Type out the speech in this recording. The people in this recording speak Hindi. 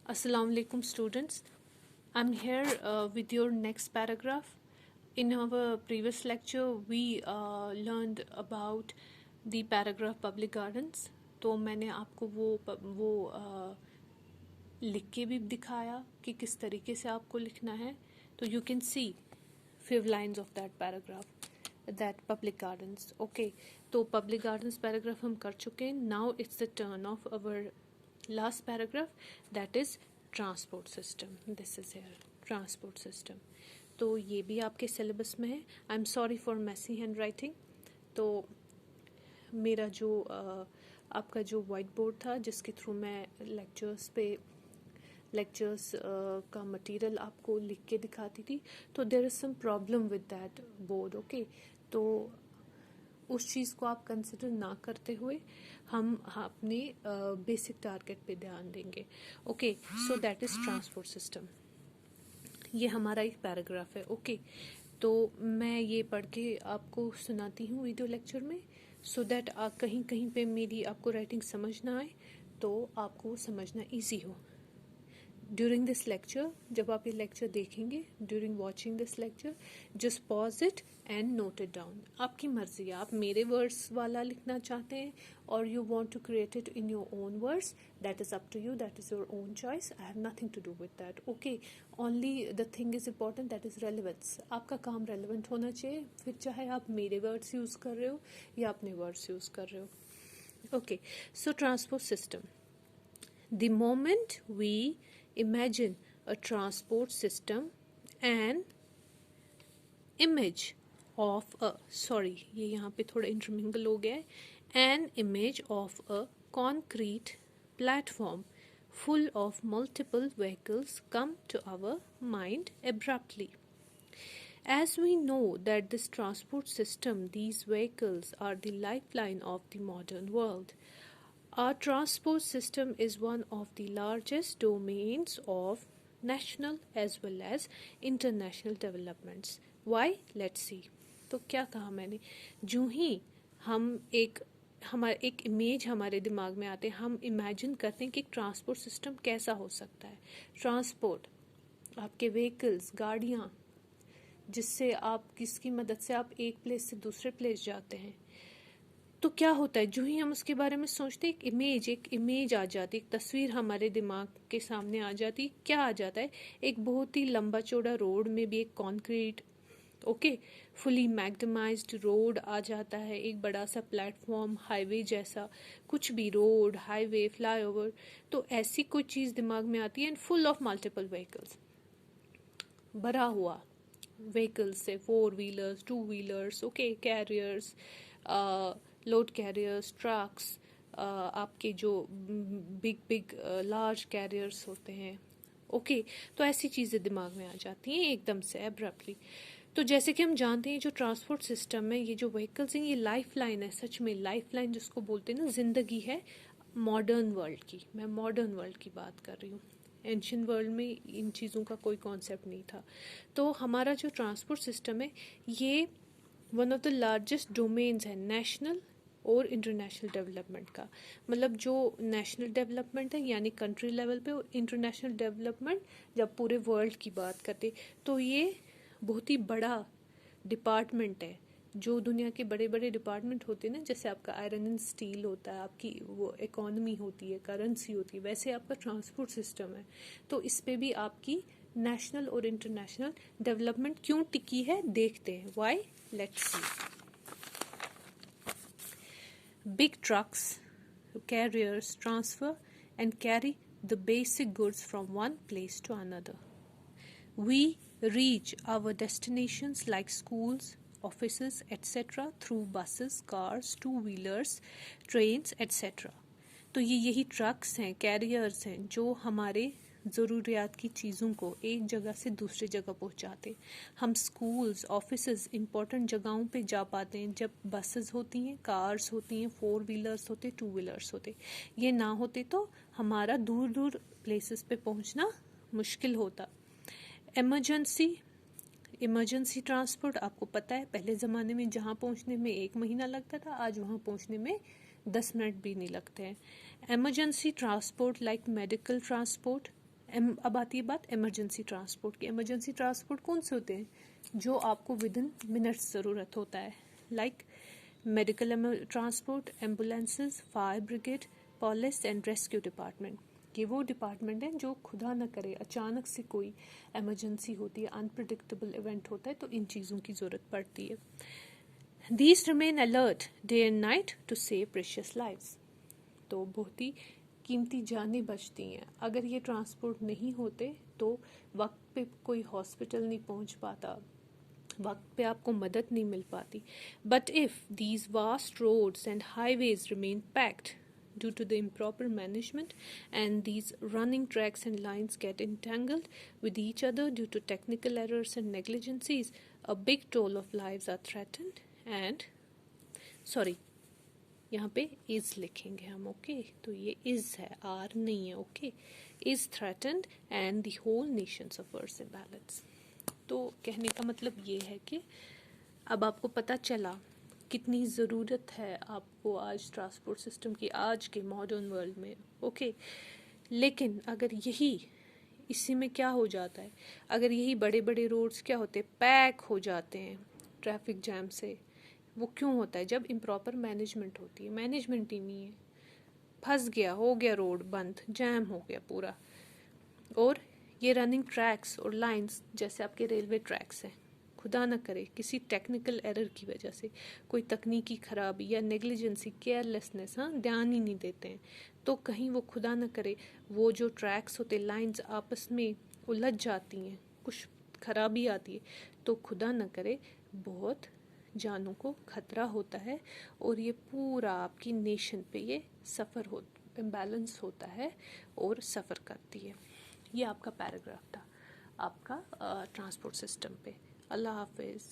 Assalamu alaikum students. I'm here with your next paragraph. In our previous lecture, we learned about the paragraph public gardens. तो मैंने आपको वो लिख के भी दिखाया कि किस तरीके से आपको लिखना है. तो you can see few lines of that paragraph, that public gardens. Okay, तो public gardens paragraph हम कर चुके हैं. Now it's the turn of our last paragraph, that is transport system. This is here transport system. तो ये भी आपके सिलेबस में है. I am sorry for messy handwriting. तो मेरा जो आपका जो वाइट बोर्ड था जिसके थ्रू मैं लेक्चर्स का मटेरियल आपको लिख के दिखाती थी, तो there is some problem with that board. Okay, तो उस चीज़ को आप कंसिडर ना करते हुए हम अपने बेसिक टारगेट पे ध्यान देंगे. Okay, so that is transport system. ये हमारा एक पैराग्राफ है. ओके, तो मैं ये पढ़ के आपको सुनाती हूँ वीडियो लेक्चर में, सो दैट कहीं कहीं पे मेरी आपको राइटिंग समझ ना आए तो आपको समझना ईजी हो. ड्यूरिंग दिस लेक्चर, जब आप ये लेक्चर देखेंगे, during watching this lecture, just pause it and note it down. आपकी मर्जी है, आप मेरे वर्ड्स वाला लिखना चाहते हैं और you want to create it in your own words, that is up to you, that is your own choice. I have nothing to do with that. Okay, only the thing is important, that is relevance. आपका काम रेलिवेंट होना चाहिए, फिर चाहे आप मेरे वर्ड्स यूज कर रहे हो या अपने वर्ड्स यूज कर रहे हो. Okay, so transport system. The moment we imagine a transport system, an image of a, ये यहाँ पे थोड़ा intermingle हो गया है, an image of a concrete platform full of multiple vehicles come to our mind abruptly. As we know that this transport system, these vehicles are the lifeline of the modern world. Our transport system is one of the largest domains of national as well as international developments. Why? Let's see. तो क्या कहा मैंने, जो ही हम हमारा एक इमेज हमारे दिमाग में आते हैं, हम इमेजिन करते हैं कि एक ट्रांसपोर्ट सिस्टम कैसा हो सकता है. ट्रांसपोर्ट, आपके व्हीकल्स, गाड़ियाँ, जिससे आप किसकी मदद से आप एक प्लेस से दूसरे प्लेस जाते हैं. तो क्या होता है, जो ही हम उसके बारे में सोचते एक इमेज आ जाती, एक तस्वीर हमारे दिमाग के सामने आ जाती. क्या आ जाता है, एक बहुत ही लंबा चौड़ा रोड में भी एक concrete, okay, fully magnetized rod आ जाता है. एक बड़ा सा प्लेटफॉर्म, हाईवे जैसा कुछ भी, रोड, हाईवे, फ्लाईओवर, तो ऐसी कोई चीज़ दिमाग में आती है. And full of multiple vehicles, भरा हुआ व्हीकल्स से, 4 wheelers, 2 wheelers, okay, carriers, load carriers, trucks, आपके जो बिग लार्ज कैरियर्स होते हैं. ओके, तो ऐसी चीज़ें दिमाग में आ जाती हैं एकदम से एब्रप्टली. तो जैसे कि हम जानते हैं जो ट्रांसपोर्ट सिस्टम है, ये जो व्हीकल्स हैं, ये लाइफ लाइन है. सच में लाइफ लाइन जिसको बोलते हैं ना, जिंदगी है मॉडर्न वर्ल्ड की. मैं मॉडर्न वर्ल्ड की बात कर रही हूँ. एंशियंट वर्ल्ड में इन चीज़ों का कोई कॉन्सेप्ट नहीं था. तो हमारा जो ट्रांसपोर्ट सिस्टम है, ये one of the largest domains है नेशनल और इंटरनेशनल डेवलपमेंट का. मतलब जो नेशनल डेवलपमेंट है यानी कंट्री लेवल पे, और इंटरनेशनल डेवलपमेंट जब पूरे वर्ल्ड की बात करते, तो ये बहुत ही बड़ा डिपार्टमेंट है. जो दुनिया के बड़े बड़े डिपार्टमेंट होते हैं ना, जैसे आपका आयरन एंड स्टील होता है, आपकी वो इकोनॉमी होती है, करेंसी होती है, वैसे आपका ट्रांसपोर्ट सिस्टम है. तो इस पे भी आपकी नेशनल और इंटरनेशनल डेवलपमेंट क्यों टिकी है, देखते हैं. Why, let's see. Big trucks, carriers transfer and carry the basic goods from one place to another. We reach our destinations like schools, offices, etc. through buses, cars, two-wheelers, trains, etc. तो ये यही ट्रक्स हैं, कैरियर्स हैं, जो हमारे ज़रूरियात की चीज़ों को एक जगह से दूसरी जगह पहुंचाते. हम स्कूल्स, ऑफिसेज, इंपॉर्टेंट जगहों पे जा पाते हैं जब बसेस होती हैं, कार्स होती हैं, 4 व्हीलर्स होते, 2 व्हीलर्स होते. ये ना होते तो हमारा दूर दूर प्लेसेस पे पहुंचना मुश्किल होता. इमरजेंसी ट्रांसपोर्ट, आपको पता है पहले ज़माने में जहाँ पहुँचने में 1 महीना लगता था, आज वहाँ पहुँचने में 10 मिनट भी नहीं लगते हैं. Emergency transport like medical transport, अब आती है बात इमरजेंसी ट्रांसपोर्ट की। इमरजेंसी ट्रांसपोर्ट कौन से होते हैं? जो आपको विद इन मिनट्स ज़रूरत होता है, like medical transport, ambulances, fire brigade, police and rescue department. ये वो डिपार्टमेंट हैं जो खुदा न करे अचानक से कोई इमरजेंसी होती है, अनप्रिडिक्टेबल इवेंट होता है, तो इन चीज़ों की ज़रूरत पड़ती है। These remain alert day and night to save precious lives. तो बहुत ही कीमती जानें बचती हैं। अगर ये ट्रांसपोर्ट नहीं होते तो वक्त पे कोई हॉस्पिटल नहीं पहुंच पाता, वक्त पे आपको मदद नहीं मिल पाती। But if these vast roads and highways remain packed due to the improper management and these running tracks and lines get entangled with each other due to technical errors and negligencies, a big toll of lives are threatened and यहाँ पे इज लिखेंगे हम, ओके तो ये इज है, आर नहीं है, okay is threatened and the whole nation suffers imbalance. तो कहने का मतलब ये है कि अब आपको पता चला कितनी ज़रूरत है आपको आज ट्रांसपोर्ट सिस्टम की, आज के मॉडर्न वर्ल्ड में, ओके। लेकिन अगर यही इसी में क्या हो जाता है, अगर यही बड़े बड़े रोड्स क्या होते हैं, पैक हो जाते हैं ट्रैफिक जैम से, वो क्यों होता है? जब इम्प्रॉपर मैनेजमेंट होती है, मैनेजमेंट ही नहीं है, फंस गया, हो गया रोड बंद, जैम हो गया पूरा। और ये रनिंग ट्रैक्स और लाइंस जैसे आपके रेलवे ट्रैक्स हैं, खुदा न करे किसी टेक्निकल एरर की वजह से, कोई तकनीकी खराबी या नेग्लिजेंसी, केयरलेसनेस, हाँ ध्यान ही नहीं देते हैं, तो कहीं वो खुदा न करे वो जो ट्रैक्स होते, लाइंस आपस में उलझ जाती हैं, कुछ खराबी आती है, तो खुदा न करे बहुत जानों को खतरा होता है और ये पूरा आपकी नेशन पे ये सफ़र हो इम्बैलेंस होता है और सफ़र करती है। ये आपका पैराग्राफ था आपका ट्रांसपोर्ट सिस्टम पे। अल्लाह हाफिज़।